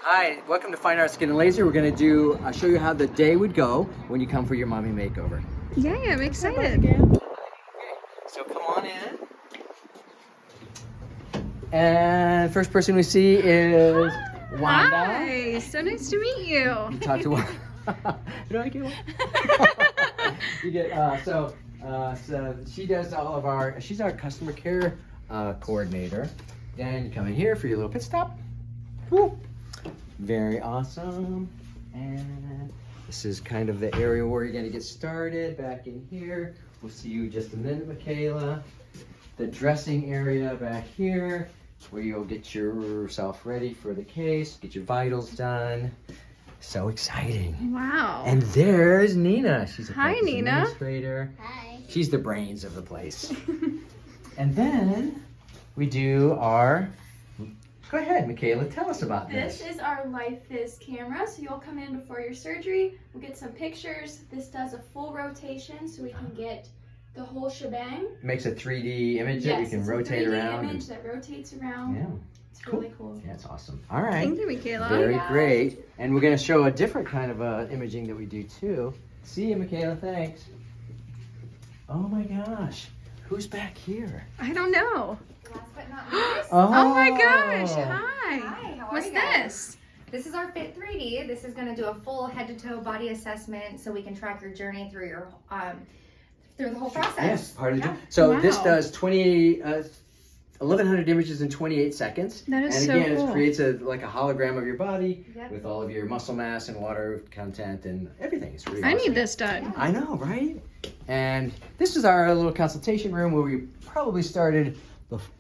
Hi, welcome to Fine Art Skin and Laser. We're going to show you how the day would go when you come for your mommy makeover. Yay, I'm excited. So come on in. And first person we see is Wanda. Hi, so nice to meet you. You talk to Wanda. You know, I get one. You get, so she does all of our, she's our customer care coordinator. And you come in here for your little pit stop. Woo. Very awesome. And this is kind of the area where you're going to get started. Back in here. We'll see you in just a minute, Michaela. The dressing area back here where you'll get yourself ready for the case, get your vitals done. So exciting. Wow. And there's Nina. She's a Hi, practice Nina. administrator. Hi. She's the brains of the place. And then we do our... Go ahead, Michaela, tell us about this. This is our Life Is camera. So you'll come in before your surgery. We'll get some pictures. This does a full rotation so we can get the whole shebang. Makes a 3D image that you can it's rotate a 3D around. image that rotates around. Yeah. It's really cool. Yeah, it's awesome. All right. Thank you, Michaela. Very Yeah. great. And we're going to show a different kind of imaging that we do too. See you, Michaela. Thanks. Oh my gosh. Who's back here? I don't know. Last but not least. Oh my gosh. Hi. Hi, how are What's you guys? this? This is our Fit 3D. This is going to do a full head to toe body assessment so we can track your journey through your through the whole process. Yes, part of the Yeah. So Wow. this does 1,100 images in 28 seconds. That is and so again, cool. it creates like a hologram of your body Yep. with all of your muscle mass and water content and everything. It's really I awesome. need this done. I know, right? And this is our little consultation room where we probably started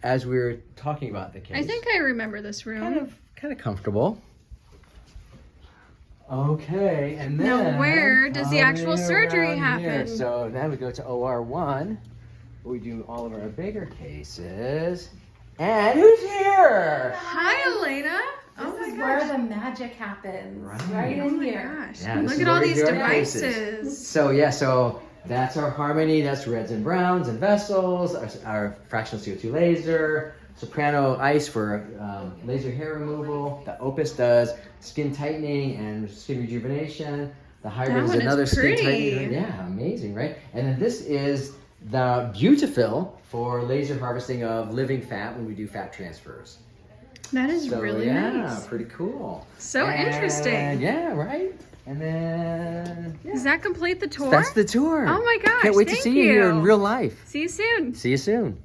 as we were talking about the case. I think I remember this room. kind of comfortable. Okay, and then Now, where does the actual coming surgery around happen? here. So then we go to OR1. We do all of our bigger cases. And who's here? Hi, Elena. Oh This my is where gosh. the magic happens. Right. Right Oh in my here. gosh. Yeah, this Look is at all where we these do our cases. devices. So that's our harmony. That's reds and browns and vessels. Our fractional CO2 laser. Soprano ice for laser hair removal. The Opus does skin tightening and skin rejuvenation. The hybrid That is one is another skin pretty. tightening. Yeah, amazing, right? And then this is the Beautifil for laser harvesting of living fat when we do fat transfers. That is So, really yeah, nice. pretty cool. So And, interesting. Yeah, right? And then Does that complete the tour? that's the tour. Oh my gosh, Can't wait to thank see you here in you. real life. See you soon. See you soon.